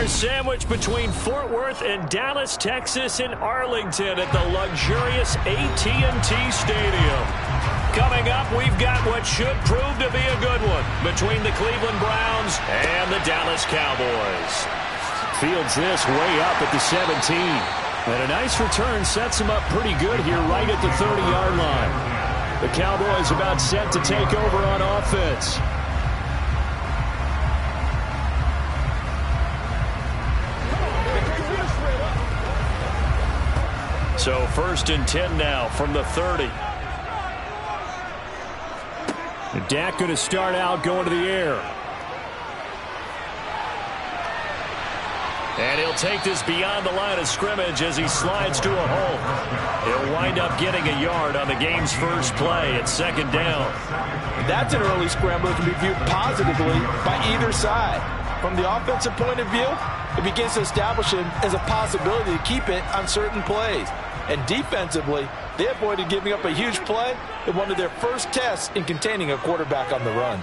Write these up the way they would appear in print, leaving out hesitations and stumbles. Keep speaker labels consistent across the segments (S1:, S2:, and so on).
S1: dinner sandwich between Fort Worth and Dallas, Texas in Arlington at the luxurious AT&T Stadium. Coming up, we've got what should prove to be a good one between the Cleveland Browns and the Dallas Cowboys. Fields this way up at the 17. And a nice return sets him up pretty good here right at the 30-yard line. The Cowboys about set to take over on offense. So 1st and 10 now from the 30. And Dak going to start out going to the air. And he'll take this beyond the line of scrimmage as he slides to a hole. He'll wind up getting a yard on the game's first play at 2nd down.
S2: That's an early scramble that can be viewed positively by either side. From the offensive point of view, it begins to establish him as a possibility to keep it on certain plays. And defensively, they avoided giving up a huge play in one of their first tests in containing a quarterback on the run.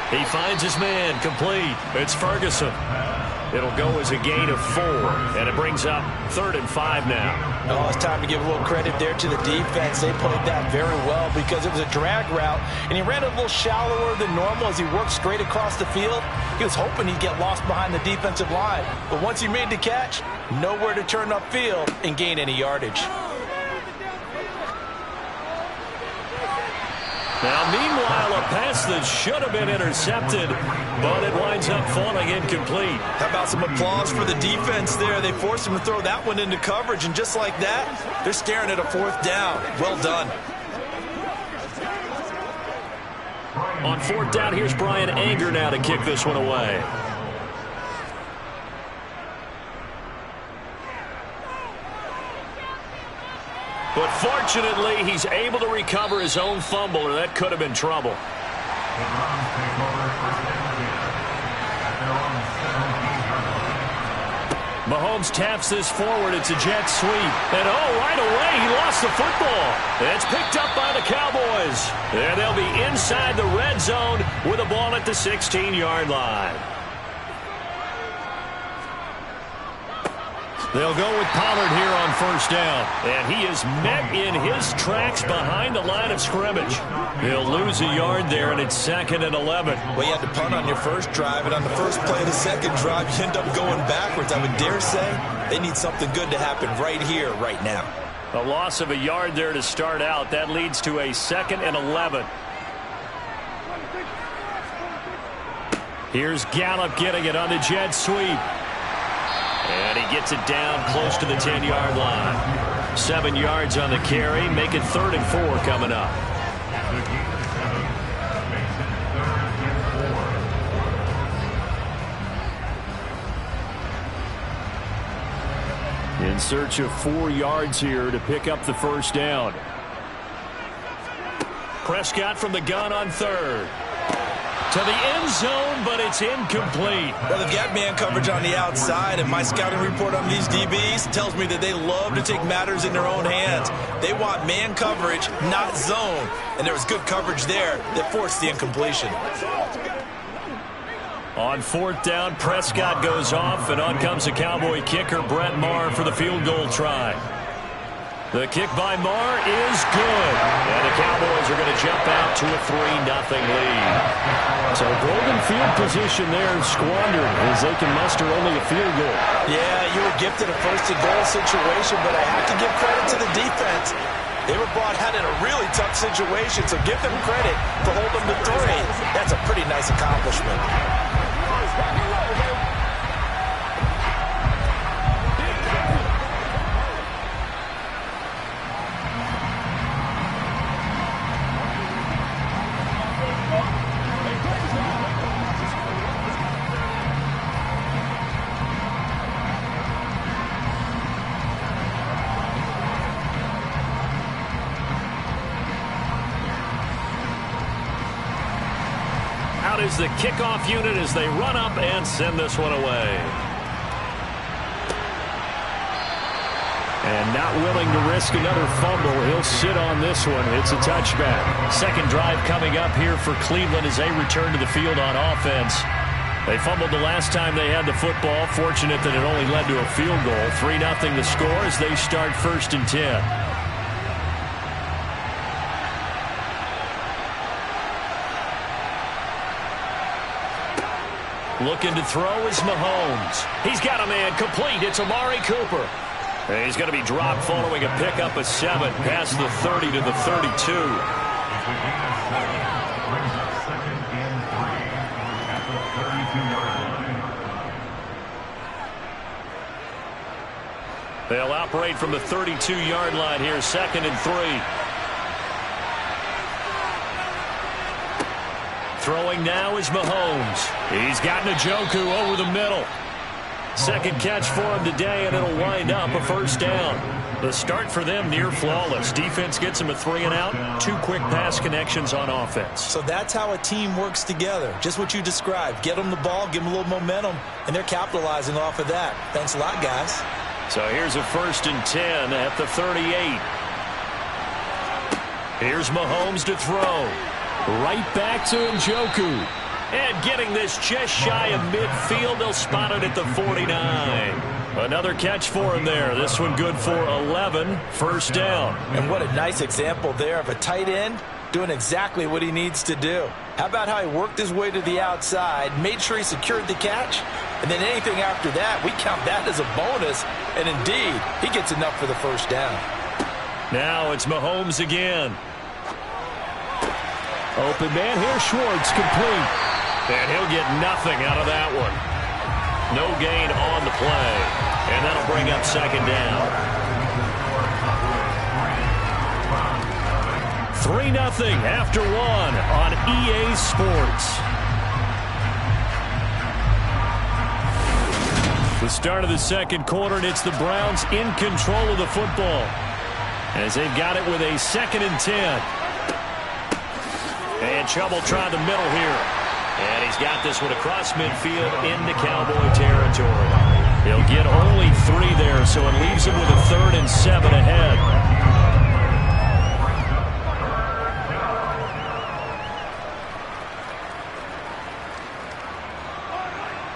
S1: He finds his man complete. It's Ferguson. It'll go as a gain of 4, and it brings up 3rd and 5 now.
S2: Oh, it's time to give a little credit there to the defense. They played that very well because it was a drag route, and he ran a little shallower than normal as he worked straight across the field. He was hoping he'd get lost behind the defensive line, but once he made the catch, nowhere to turn upfield and gain any yardage.
S1: Now, meanwhile, a pass that should have been intercepted, but it winds up falling incomplete.
S2: How about some applause for the defense there? They forced him to throw that one into coverage, and just like that, they're staring at a 4th down. Well done.
S1: On 4th down, here's Brian Anger now to kick this one away. But fortunately, he's able to recover his own fumble, or that could have been trouble. Mahomes taps this forward. It's a jet sweep. And, oh, right away, he lost the football. It's picked up by the Cowboys. And they'll be inside the red zone with a ball at the 16-yard line. They'll go with Pollard here on 1st down. And he is met in his tracks behind the line of scrimmage. He'll lose a yard there, and it's 2nd and 11.
S2: Well, you had to punt on your first drive, and on the first play of the second drive, you end up going backwards. I would dare say they need something good to happen right here, right now.
S1: A loss of a yard there to start out. That leads to a 2nd and 11. Here's Gallup getting it on the jet sweep. And he gets it down close to the 10-yard line. 7 yards on the carry. Make it 3rd and 4 coming up. In search of 4 yards here to pick up the 1st down. Prescott from the gun on 3rd. To the end zone, but it's incomplete.
S2: Well, they've got man coverage on the outside, and my scouting report on these DBs tells me that they love to take matters in their own hands. They want man coverage, not zone. And there was good coverage there that forced the incompletion.
S1: On 4th down, Prescott goes off, and on comes the Cowboy kicker, Brett Maher, for the field goal try. The kick by Maher is good. And the Cowboys are going to jump out to a 3-0 lead. So golden field position there squandered as they can muster only a field goal.
S2: Yeah, you were gifted a 1st-and-goal situation, but I have to give credit to the defense. They were brought out in a really tough situation, so give them credit to hold them to 3. That's a pretty nice accomplishment.
S1: Is the kickoff unit as they run up and send this one away. And not willing to risk another fumble, he'll sit on this one. It's a touchback. 2nd drive coming up here for Cleveland as they return to the field on offense. They fumbled the last time they had the football. Fortunate that it only led to a field goal. 3-0 the score as they start 1st and 10. Looking to throw is Mahomes. He's got a man complete. It's Amari Cooper. And he's going to be dropped following a pickup of 7 past the 30 to the 32. They'll operate from the 32-yard line here, 2nd and 3. Throwing now is Mahomes. He's got Njoku over the middle. Second catch for him today, and it'll wind up a 1st down. The start for them near flawless. Defense gets them a 3-and-out. 2 quick pass connections on offense.
S3: So that's how a team works together. Just what you described. Get them the ball, give them a little momentum, and they're capitalizing off of that. Thanks a lot, guys.
S1: So here's a 1st and 10 at the 38. Here's Mahomes to throw. Right back to Njoku. And getting this just shy of midfield. They'll spot it at the 49. Another catch for him there. This one good for 11. 1st down.
S3: And what a nice example there of a tight end doing exactly what he needs to do. How about how he worked his way to the outside, made sure he secured the catch, and then anything after that, we count that as a bonus. And indeed, he gets enough for the 1st down.
S1: Now it's Mahomes again. Open man here, Schwartz, complete. And he'll get nothing out of that one. No gain on the play. And that'll bring up 2nd down. 3-0 after 1 on EA Sports. The start of the 2nd quarter, and it's the Browns in control of the football as they've got it with a 2nd and 10. And Chubb will try the middle here. And he's got this one across midfield into Cowboy territory. He'll get only 3 there, so it leaves him with a 3rd and 7 ahead.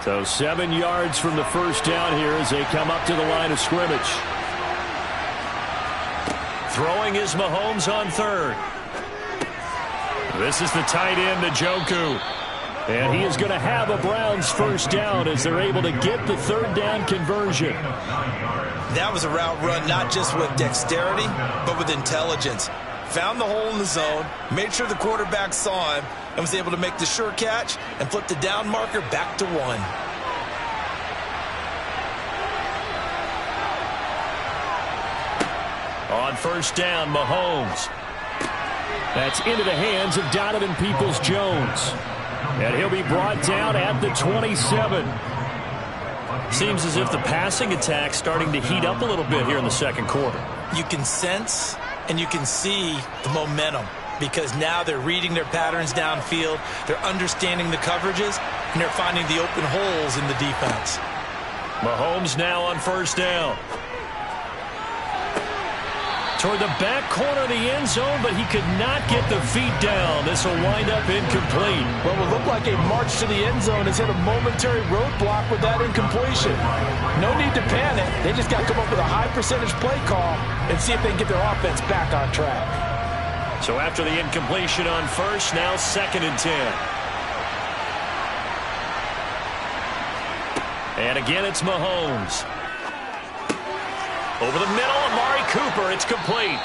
S1: So 7 yards from the 1st down here as they come up to the line of scrimmage. Throwing is Mahomes on 3rd. This is the tight end, Njoku. And he is going to have a Browns 1st down as they're able to get the 3rd down conversion.
S3: That was a route run not just with dexterity, but with intelligence. Found the hole in the zone, made sure the quarterback saw him, and was able to make the sure catch and flip the down marker back to 1.
S1: On 1st down, Mahomes. That's into the hands of Donovan Peoples-Jones. And he'll be brought down at the 27. Seems as if the passing attack's starting to heat up a little bit here in the 2nd quarter.
S3: You can sense and you can see the momentum because now they're reading their patterns downfield, they're understanding the coverages, and they're finding the open holes in the defense.
S1: Mahomes now on 1st down. Toward the back corner of the end zone, but he could not get the feet down. This will wind up incomplete.
S2: What will look like a march to the end zone has hit a momentary roadblock with that incompletion. No need to panic. They just got to come up with a high percentage play call and see if they can get their offense back on track.
S1: So after the incompletion on 1st, now 2nd and 10. And again, it's Mahomes. Over the middle, Amari Cooper. It's complete.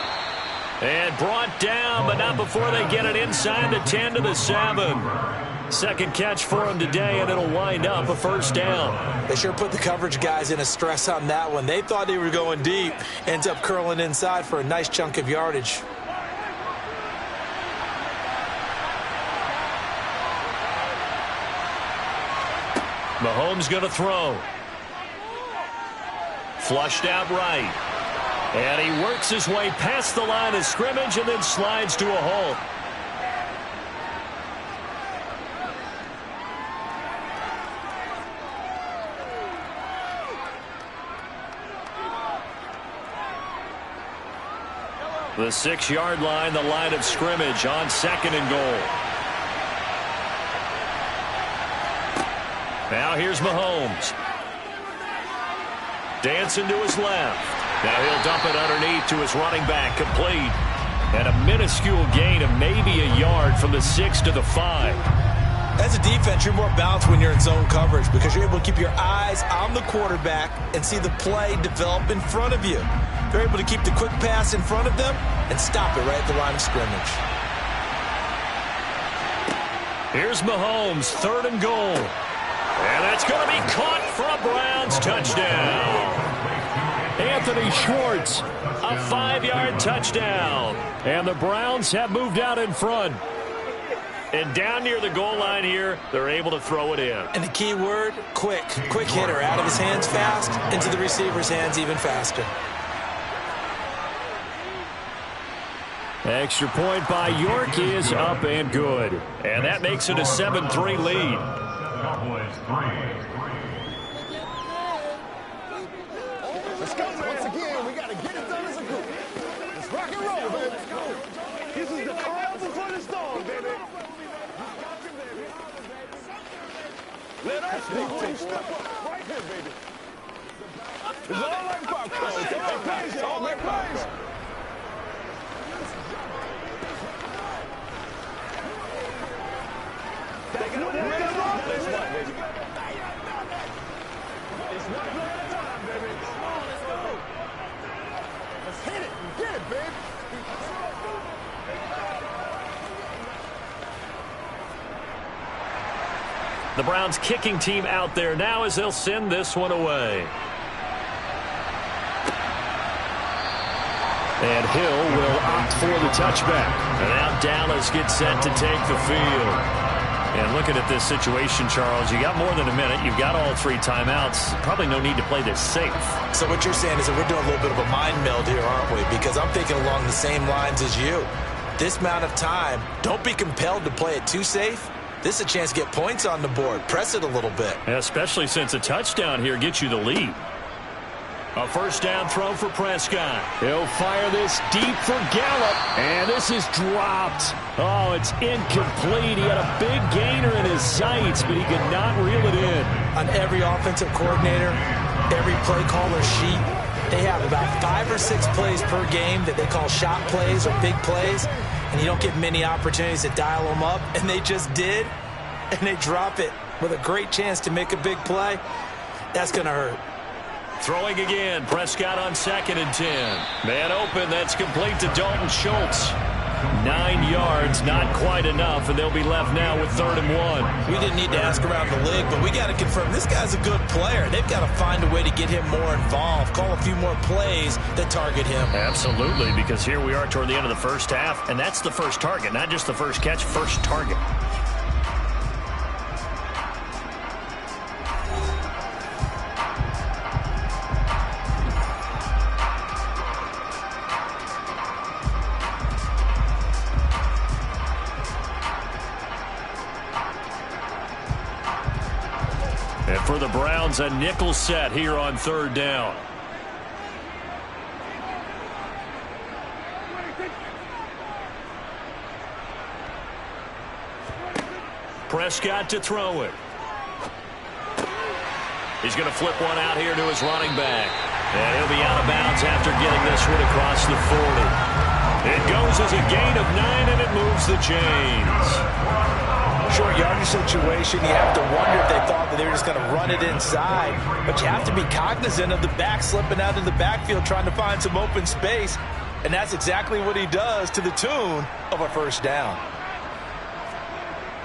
S1: And brought down, but not before they get it inside the 10 to the 7. 2nd catch for him today, and it'll wind up a 1st down.
S3: They sure put the coverage guys in a stress on that one. They thought they were going deep. Ends up curling inside for a nice chunk of yardage.
S1: Mahomes going to throw. Flushed out right. And he works his way past the line of scrimmage and then slides to a halt. The 6-yard line, the line of scrimmage on 2nd and goal. Now here's Mahomes. Dancing to his left. Now he'll dump it underneath to his running back, complete. And a minuscule gain of maybe a yard from the 6 to the 5.
S3: As a defense, you're more balanced when you're in zone coverage because you're able to keep your eyes on the quarterback and see the play develop in front of you. They're able to keep the quick pass in front of them and stop it right at the line of scrimmage.
S1: Here's Mahomes, 3rd and goal. And that's going to be caught for a Browns touchdown. Anthony Schwartz, a 5-yard touchdown. And the Browns have moved out in front. And down near the goal line here, they're able to throw it in.
S3: And the key word, quick. Quick hitter, out of his hands fast, into the receiver's hands even faster.
S1: Extra point by York is up and good. And that makes it a 7-3 lead.
S4: Let's go. Once again, we got to get it done as a group. Let's rock and roll, baby. This is the call before the storm, baby. Let us step up right here, baby. It's all like popcorn. It's all like plays. It's one play at a time, baby. Come on, let's go. Let's hit it and get it, baby.
S1: The Browns kicking team out there now as they'll send this one away. And Hill will opt for the touchback. And now Dallas gets set to take the field. And looking at this situation, Charles, you got more than a minute. You've got all 3 timeouts. Probably no need to play this safe.
S3: So what you're saying is that we're doing a little bit of a mind meld here, aren't we? Because I'm thinking along the same lines as you. This amount of time, don't be compelled to play it too safe. This is a chance to get points on the board. Press it a little bit.
S1: Especially since a touchdown here gets you the lead. A first down throw for Prescott. He'll fire this deep for Gallup. And this is dropped. Oh, it's incomplete. He had a big gainer in his sights, but he could not reel it in.
S3: On every offensive coordinator, every play caller sheet, they have about 5 or 6 plays per game that they call shot plays or big plays. And you don't get many opportunities to dial them up. And they just did. And they drop it with a great chance to make a big play. That's going to hurt.
S1: Throwing again, Prescott on 2nd and 10. Man open, that's complete to Dalton Schultz. 9 yards, not quite enough, and they'll be left now with 3rd and 1.
S3: We didn't need to ask around the league, but we got to confirm this guy's a good player. They've got to find a way to get him more involved, call a few more plays that target him.
S1: Absolutely, because here we are toward the end of the first half, and that's the first target, not just the first catch, first target. And for the Browns, a nickel set here on 3rd down. Prescott to throw it. He's going to flip one out here to his running back. And he'll be out of bounds after getting this one across the 40. It goes as a gain of 9, and it moves the chains.
S3: Short yardage situation, you have to wonder if they thought that they were just going to run it inside. But you have to be cognizant of the back slipping out in the backfield trying to find some open space. And that's exactly what he does to the tune of a first down.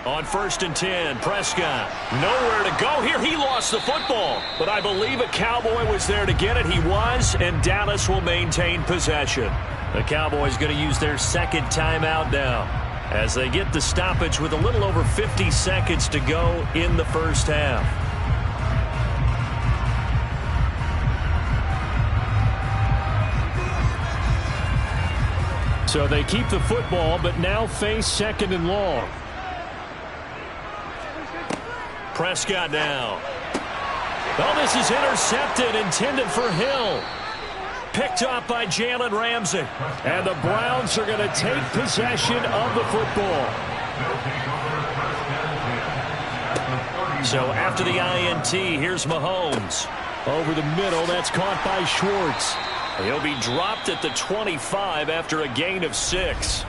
S1: On 1st and 10, Prescott. Nowhere to go here. He lost the football. But I believe a Cowboy was there to get it. He was, and Dallas will maintain possession. The Cowboys going to use their 2nd timeout now, as they get the stoppage with a little over 50 seconds to go in the first half. So they keep the football, but now face 2nd and long. Prescott now. Oh, this is intercepted, intended for Hill. Picked up by Jalen Ramsey. And the Browns are going to take possession of the football. So after the INT, here's Mahomes. Over the middle, that's caught by Schwartz. He'll be dropped at the 25 after a gain of 6.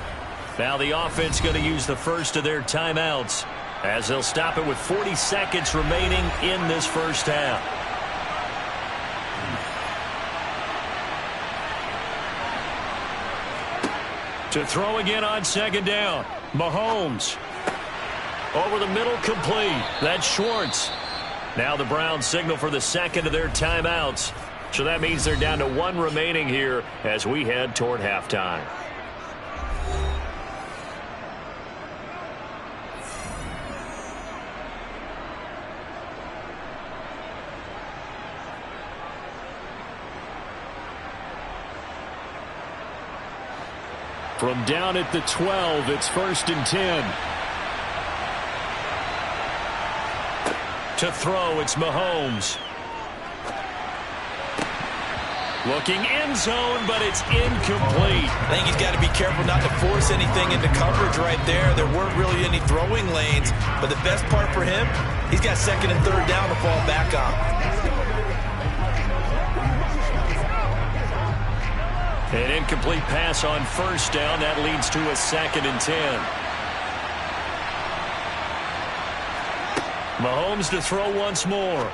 S1: Now the offense going to use the first of their timeouts as they'll stop it with 40 seconds remaining in this first half. To throw again on second down. Mahomes. Over the middle, complete. That's Schwartz. Now the Browns signal for the second of their timeouts. So that means they're down to 1 remaining here as we head toward halftime. From down at the 12, it's 1st and 10. To throw, it's Mahomes. Looking end zone, but it's incomplete.
S3: I think he's got to be careful not to force anything into coverage right there. There weren't really any throwing lanes, but the best part for him, he's got 2nd and 3rd down to fall back on.
S1: An incomplete pass on 1st down. That leads to a 2nd and 10. Mahomes to throw once more.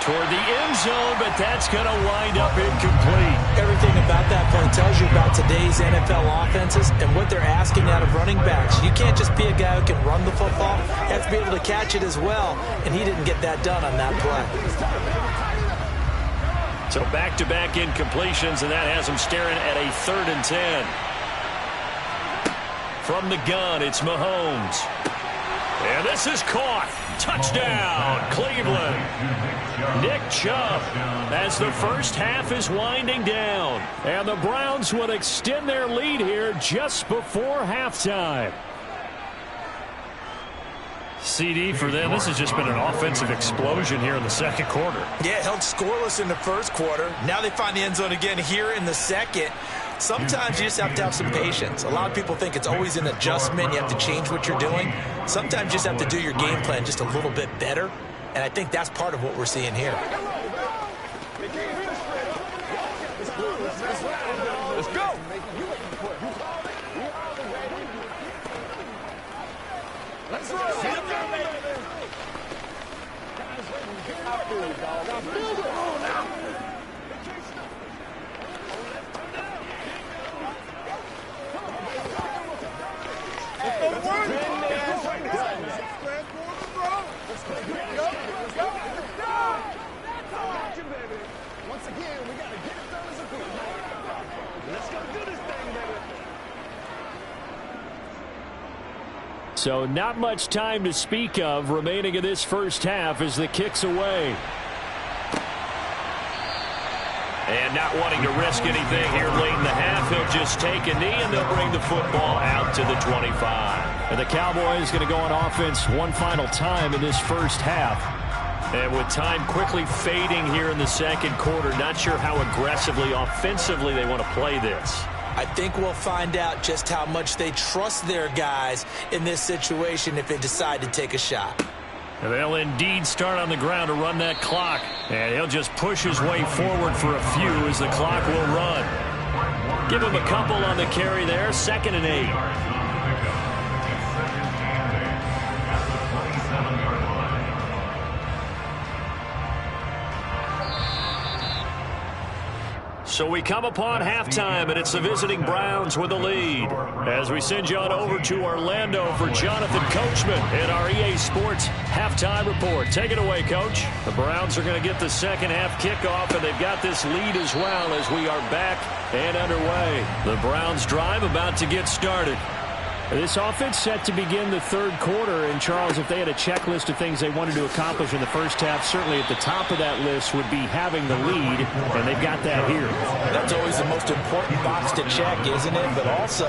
S1: Toward the end zone, but that's going to wind up incomplete.
S3: Everything about that play tells you about today's NFL offenses and what they're asking out of running backs. You can't just be a guy who can run the football. You have to be able to catch it as well, and he didn't get that done on that play.
S1: So back-to-back incompletions, and that has him staring at a 3rd and 10. From the gun, it's Mahomes. And this is caught. Touchdown, Cleveland. Nick Chubb as the first half is winding down. And the Browns will extend their lead here just before halftime. CD for them. This has just been an offensive explosion here in the second quarter.
S3: Yeah, held scoreless in the first quarter. Now they find the end zone again here in the second. Sometimes you just have to have some patience. A lot of people think it's always an adjustment. You have to change what you're doing. Sometimes you just have to do your game plan just a little bit better. And I think that's part of what we're seeing here.
S4: Let's go. Let's go. I feel you, dog. I feel it. Once again, we got to get it done as a group. Let's go do this thing, baby.
S1: So not much time to speak of remaining in this first half as the kick's away. And not wanting to risk anything here late in the half, he'll just take a knee and they'll bring the football out to the 25. And the Cowboys going to go on offense one final time in this first half. And with time quickly fading here in the second quarter, not sure how aggressively, offensively they want to play this.
S3: I think we'll find out just how much they trust their guys in this situation if they decide to take a shot.
S1: And they'll indeed start on the ground to run that clock. And he'll just push his way forward for a few as the clock will run. Give him a couple on the carry there, 2nd and 8. So we come upon halftime, and it's the visiting Browns with the lead. As we send you on over to Orlando for Jonathan Coachman in our EA Sports Halftime Report. Take it away, Coach. The Browns are going to get the second half kickoff, and they've got this lead as well as we are back and underway. The Browns drive about to get started. This offense set to begin the third quarter, and Charles, if they had a checklist of things they wanted to accomplish in the first half, certainly at the top of that list would be having the lead, and they've got that here.
S3: That's always the most important box to check, isn't it? But also,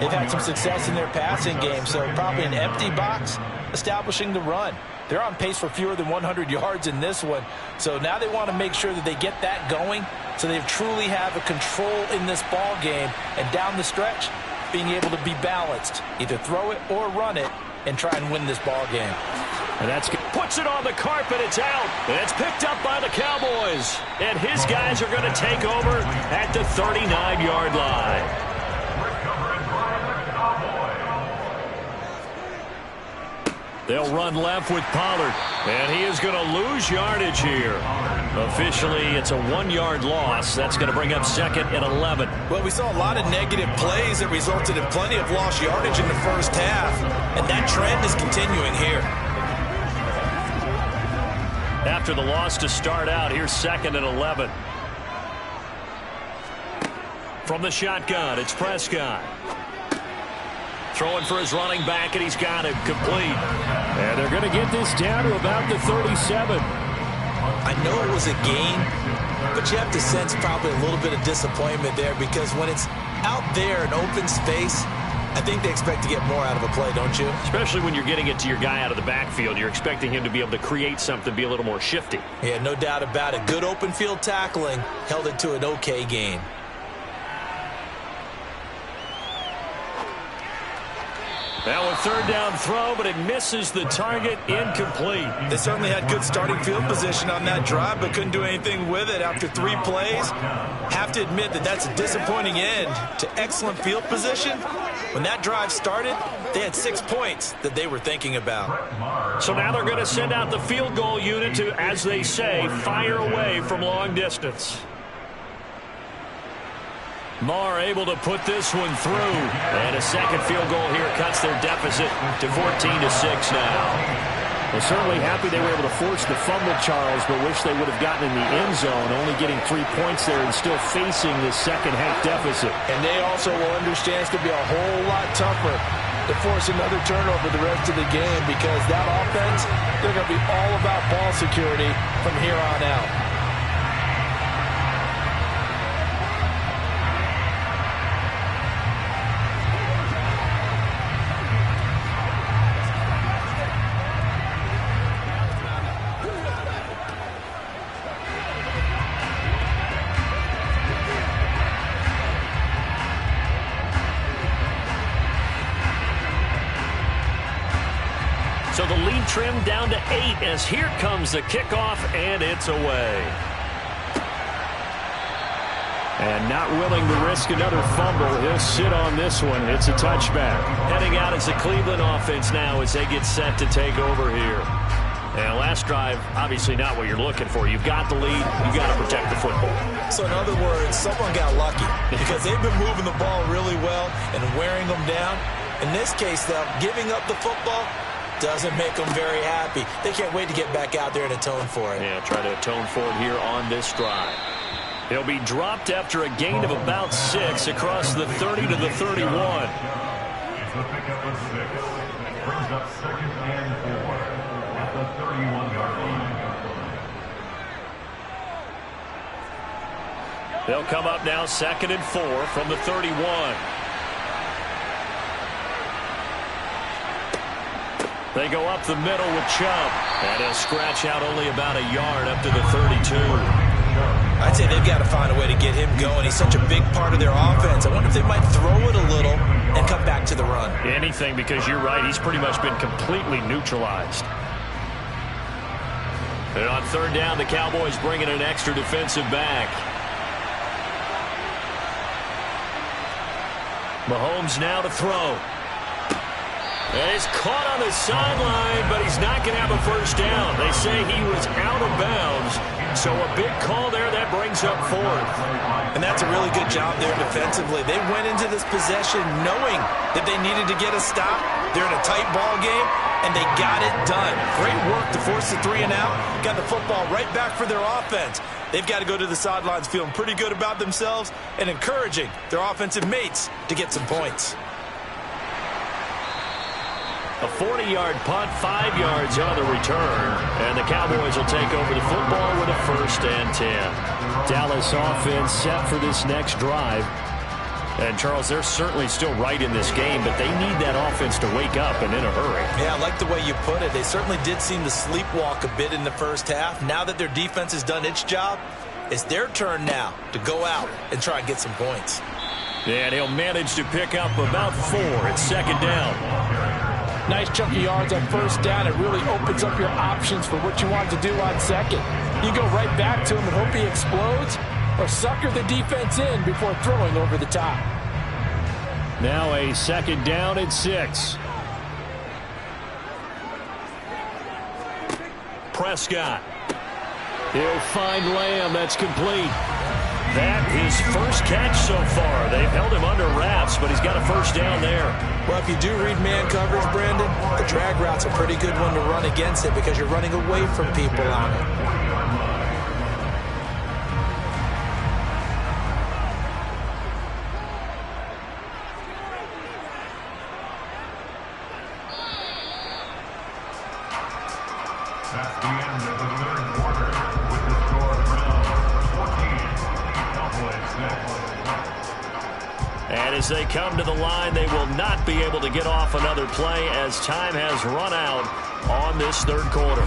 S3: they've had some success in their passing game, so probably an empty box establishing the run. They're on pace for fewer than 100 yards in this one, so now they want to make sure that they get that going so they truly have a control in this ball game, and down the stretch, being able to be balanced, either throw it or run it, and try and win this ball game.
S1: And puts it on the carpet. It's out. And it's picked up by the Cowboys. And his guys are going to take over at the 39-yard line. They'll run left with Pollard. And he is going to lose yardage here. Officially, it's a 1-yard loss. That's going to bring up second and 11.
S3: Well, we saw a lot of negative plays that resulted in plenty of lost yardage in the first half. And that trend is continuing here.
S1: After the loss to start out, here's second and 11. From the shotgun, it's Prescott. Throwing for his running back, and he's got it complete. And they're going to get this down to about the 37.
S3: I know it was a gain, but you have to sense probably a little bit of disappointment there because when it's out there in open space, I think they expect to get more out of a play, don't you?
S1: Especially when you're getting it to your guy out of the backfield. You're expecting him to be able to create something, be a little more shifty.
S3: Yeah, no doubt about it. Good open field tackling held it to an okay gain.
S1: Now a third down throw, but it misses the target, incomplete.
S3: They certainly had good starting field position on that drive, but couldn't do anything with it after 3 plays. Have to admit that that's a disappointing end to excellent field position. When that drive started, they had 6 points that they were thinking about.
S1: So now they're going to send out the field goal unit to, as they say, fire away from long distance. Marr able to put this one through. And a second field goal here cuts their deficit to 14-6 now.
S5: Well, certainly happy they were able to force the fumble, Charles, but wish they would have gotten in the end zone, only getting 3 points there and still facing this second-half deficit.
S2: And they also will understand it's going to be a whole lot tougher to force another turnover the rest of the game because that offense, they're going to be all about ball security from here on out.
S1: So the lead trimmed down to 8 as here comes the kickoff, and it's away.
S5: And not willing to risk another fumble, he'll sit on this one. It's a touchback.
S1: Heading out as the Cleveland offense now as they get set to take over here. And last drive, obviously not what you're looking for. You've got the lead. You've got to protect the football.
S3: So in other words, someone got lucky because they've been moving the ball really well and wearing them down. In this case, though, giving up the football doesn't make them very happy. They can't wait to get back out there and atone for it.
S1: Yeah, try to atone for it here on this drive. He'll be dropped after a gain of about 6 across the 30 to the 31.
S6: Brings up second and 4 at the 31-yard line.
S1: They'll come up now second and 4 from the 31. They go up the middle with Chubb. And he'll scratch out only about a yard up to the 32.
S3: I'd say they've got to find a way to get him going. He's such a big part of their offense. I wonder if they might throw it a little and come back to the run.
S1: Anything, because you're right. He's pretty much been completely neutralized. And on third down, the Cowboys bring in an extra defensive back. Mahomes now to throw. And he's caught on the sideline, but he's not going to have a first down. They say he was out of bounds. So a big call there that brings up 4th.
S3: And that's a really good job there defensively. They went into this possession knowing that they needed to get a stop. They're in a tight ball game, and they got it done. Great work to force the 3 and out. Got the football right back for their offense. They've got to go to the sidelines feeling pretty good about themselves and encouraging their offensive mates to get some points.
S1: A 40-yard punt, 5 yards on the return. And the Cowboys will take over the football with a 1st and 10.
S5: Dallas offense set for this next drive.
S1: And, Charles, they're certainly still right in this game, but they need that offense to wake up and in a hurry.
S3: Yeah, I like the way you put it. They certainly did seem to sleepwalk a bit in the first half. Now that their defense has done its job, it's their turn now to go out and try and get some points.
S1: And he'll manage to pick up about 4 at second down.
S2: Nice chunk of yards on first down. It really opens up your options for what you want to do on second. You go right back to him and hope he explodes, or sucker the defense in before throwing over the top.
S5: Now a second down and 6.
S1: Prescott. He'll find Lamb. That's complete. That his first catch so far. They've held him under wraps, but he's got a first down there.
S2: Well, if you do read man coverage, Brandon, the drag route's a pretty good one to run against it because you're running away from people on it.
S6: That's the end of the third quarter with the score Browns 14, Cowboys 6.
S1: And as they come to the line, they will not be able to get off another play as time has run out on this third quarter.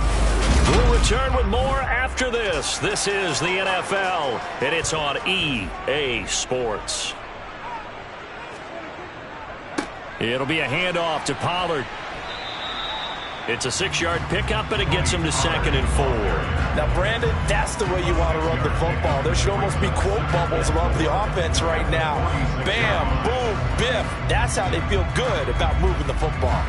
S1: We'll return with more after this. This is the NFL, and it's on EA Sports. It'll be a handoff to Pollard. It's a 6-yard pickup, and it gets him to 2nd and 4.
S2: Now, Brandon, that's the way you want to run the football. There should almost be quote bubbles above the offense right now. Bam, boom, biff. That's how they feel good about moving the football.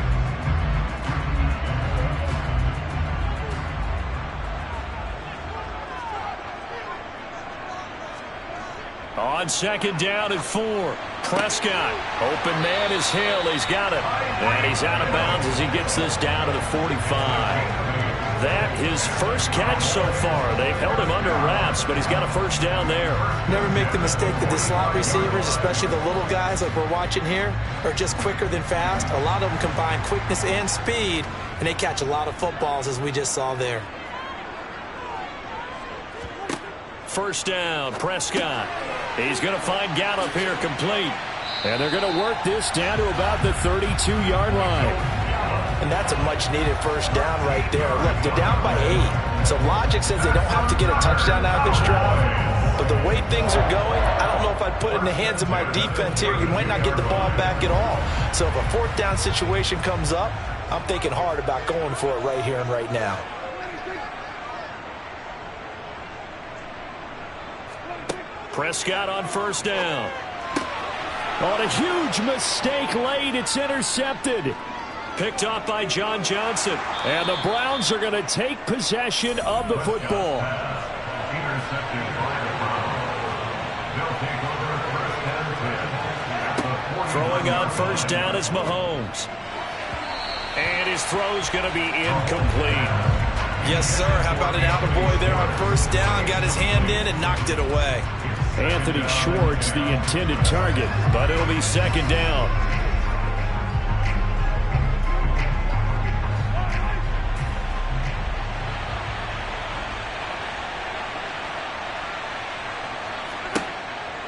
S1: On 2nd down and 4. Prescott. Open man is Hill. He's got it. And he's out of bounds as he gets this down to the 45. That his first catch so far. They've held him under wraps, but he's got a first down there.
S2: Never make the mistake that the slot receivers, especially the little guys like we're watching here, are just quicker than fast. A lot of them combine quickness and speed, and they catch a lot of footballs as we just saw there.
S1: First down, Prescott. He's going to find Gallup here complete.
S5: And they're going to work this down to about the 32-yard line.
S2: And that's a much-needed first down right there. Look, they're down by 8. So logic says they don't have to get a touchdown out of this drive. But the way things are going, I don't know if I'd put it in the hands of my defense here. You might not get the ball back at all. So if a 4th down situation comes up, I'm thinking hard about going for it right here and right now.
S1: Prescott on first down.
S5: On a huge mistake late, it's intercepted.
S1: Picked off by John Johnson.
S5: And the Browns are going to take possession of the football.
S6: Intercepted by the Browns. They'll take over first and 10 at the 40.
S1: Throwing on first down is Mahomes. And his throw's going to be incomplete.
S2: Yes, sir. How about an attaboy there on first down? Got his hand in and knocked it away.
S5: Anthony Schwartz, the intended target.
S1: But it'll be 2nd down.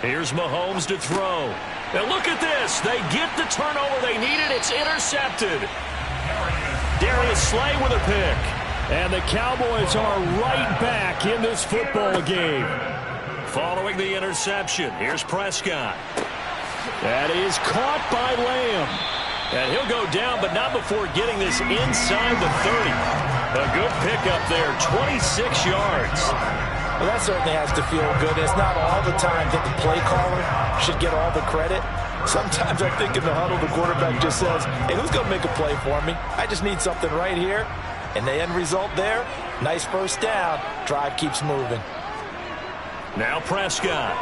S1: Here's Mahomes to throw. Now look at this. They get the turnover they needed. It's intercepted. Darius Slay with a pick.
S5: And the Cowboys are right back in this football game.
S1: Following the interception, here's Prescott.
S5: That is caught by Lamb.
S1: And he'll go down, but not before getting this inside the 30. A good pickup there, 26 yards.
S2: Well, that certainly has to feel good. It's not all the time that the play caller should get all the credit. Sometimes I think in the huddle, the quarterback just says, hey, who's going to make a play for me? I just need something right here. And the end result there, nice first down. Drive keeps moving.
S1: Now Prescott.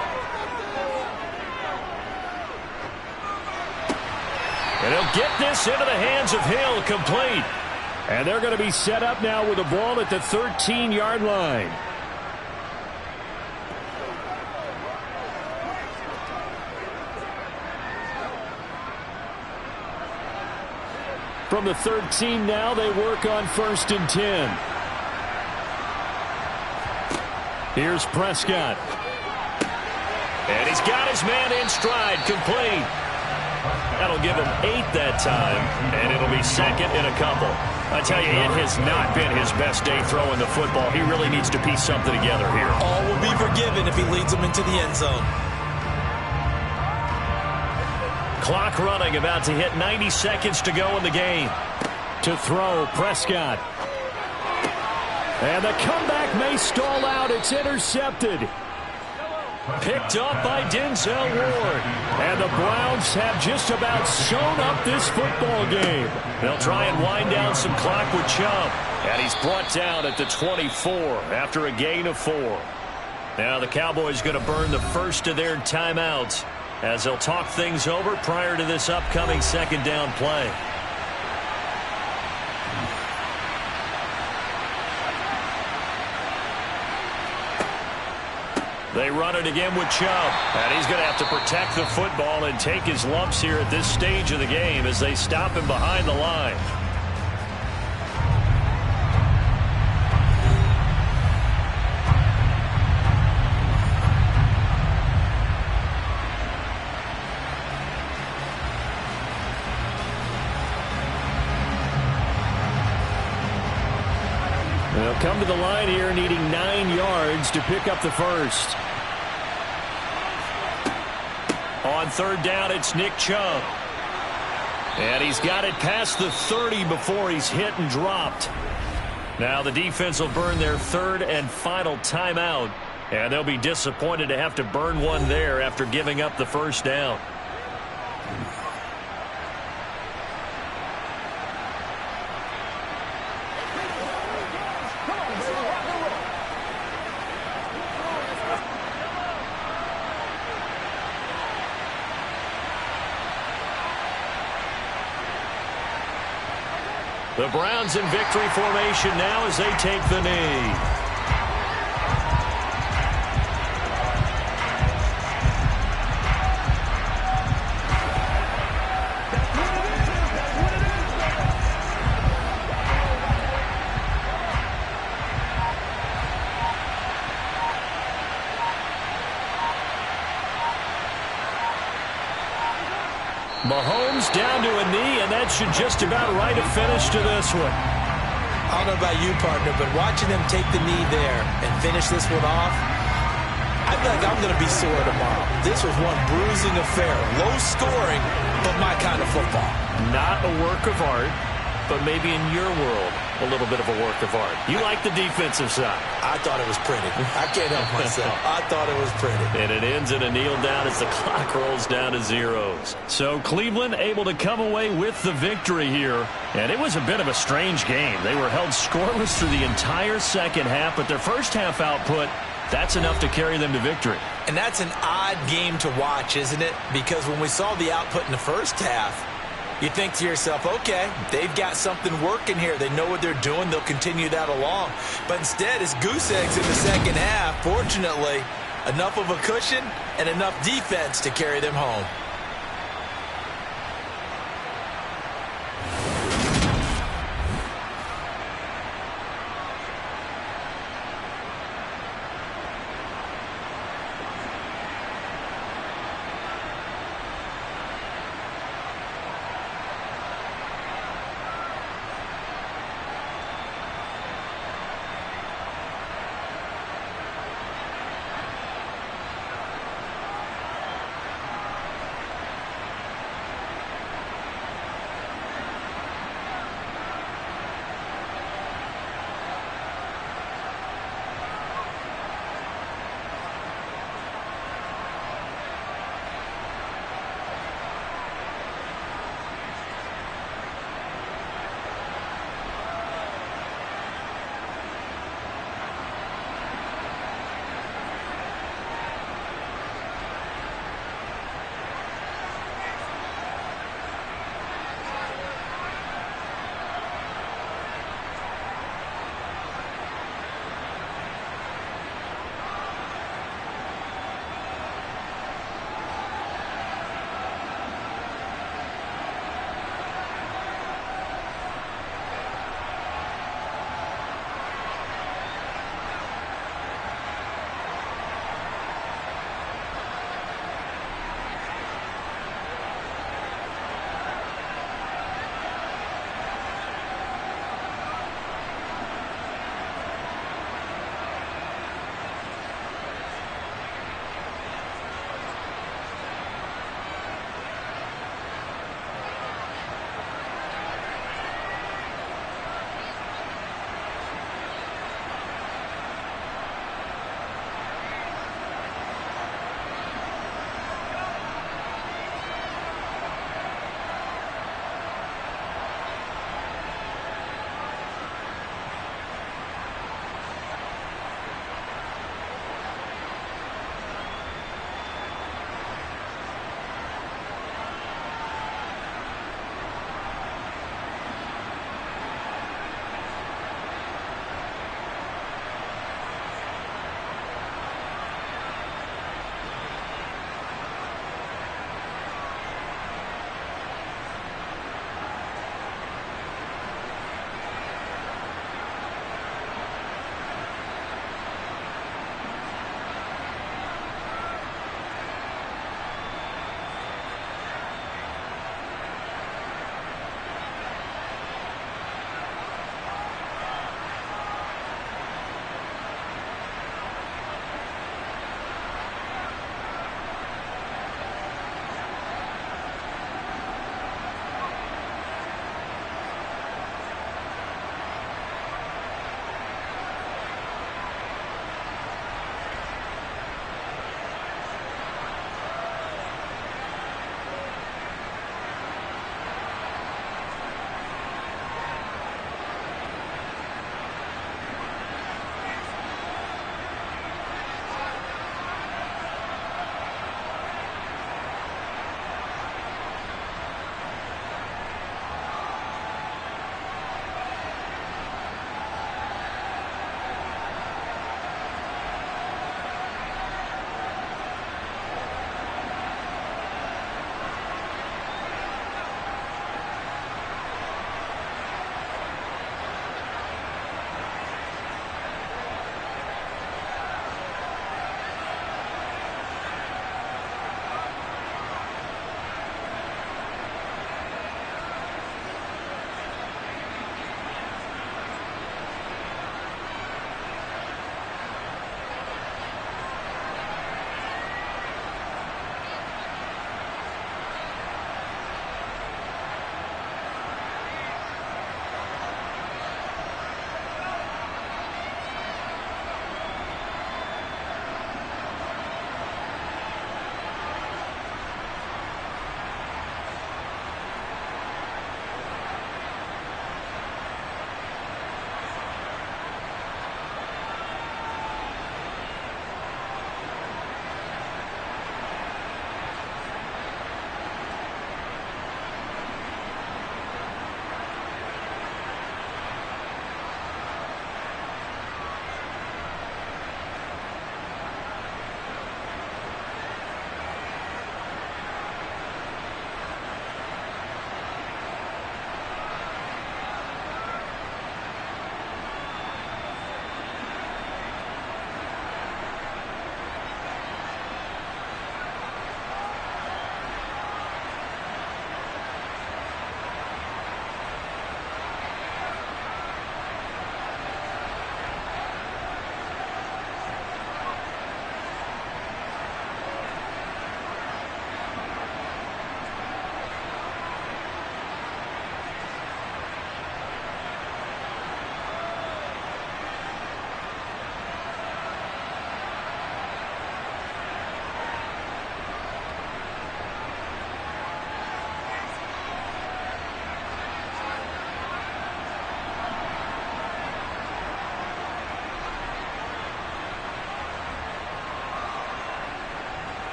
S1: And he'll get this into the hands of Hill, complete.
S5: And they're going to be set up now with the ball at the 13-yard line. From the 13 now, they work on 1st and 10. Here's Prescott.
S1: And he's got his man in stride, complete. That'll give him 8 that time, and it'll be 2nd and a couple. I tell you, it has not been his best day throwing the football. He really needs to piece something together here.
S2: All will be forgiven if he leads them into the end zone.
S1: Clock running, about to hit 90 seconds to go in the game.
S5: To throw, Prescott. And the comeback may stall out. It's intercepted.
S1: Picked up by Denzel Ward.
S5: And the Browns have just about sewn up this football game.
S1: They'll try and wind down some clock with Chubb.
S5: And he's brought down at the 24 after a gain of 4.
S1: Now the Cowboys going to burn the first of their timeouts as they'll talk things over prior to this upcoming second down play. They run it again with Chubb.
S5: And he's going to have to protect the football and take his lumps here at this stage of the game as they stop him behind the line. They'll come to the line here needing 9 yards to pick up the first.
S1: On third down, it's Nick Chubb.
S5: And he's got it past the 30 before he's hit and dropped.
S1: Now the defense will burn their third and final timeout. And they'll be disappointed to have to burn one there after giving up the first down. The Browns in victory formation now as they take the knee. Mahomes down to a knee, and that should just about write a finish to this one.
S3: I don't know about you, partner, but watching them take the knee there and finish this one off, I feel like I'm going to be sore tomorrow. This was one bruising affair. Low scoring, but my kind of football.
S1: Not a work of art, but maybe in your world, a little bit of a work of art. You like the defensive side.
S3: I thought it was pretty. I can't help myself. I thought it was pretty.
S1: And it ends in a kneel down as the clock rolls down to zeros.
S5: So Cleveland able to come away with the victory here. And it was a bit of a strange game. They were held scoreless through the entire second half, but their first half output, that's enough to carry them to victory.
S3: And that's an odd game to watch, isn't it? Because when we saw the output in the first half, you think to yourself, okay, they've got something working here. They know what they're doing. They'll continue that along. But instead, it's goose eggs in the second half. Fortunately, enough of a cushion and enough defense to carry them home.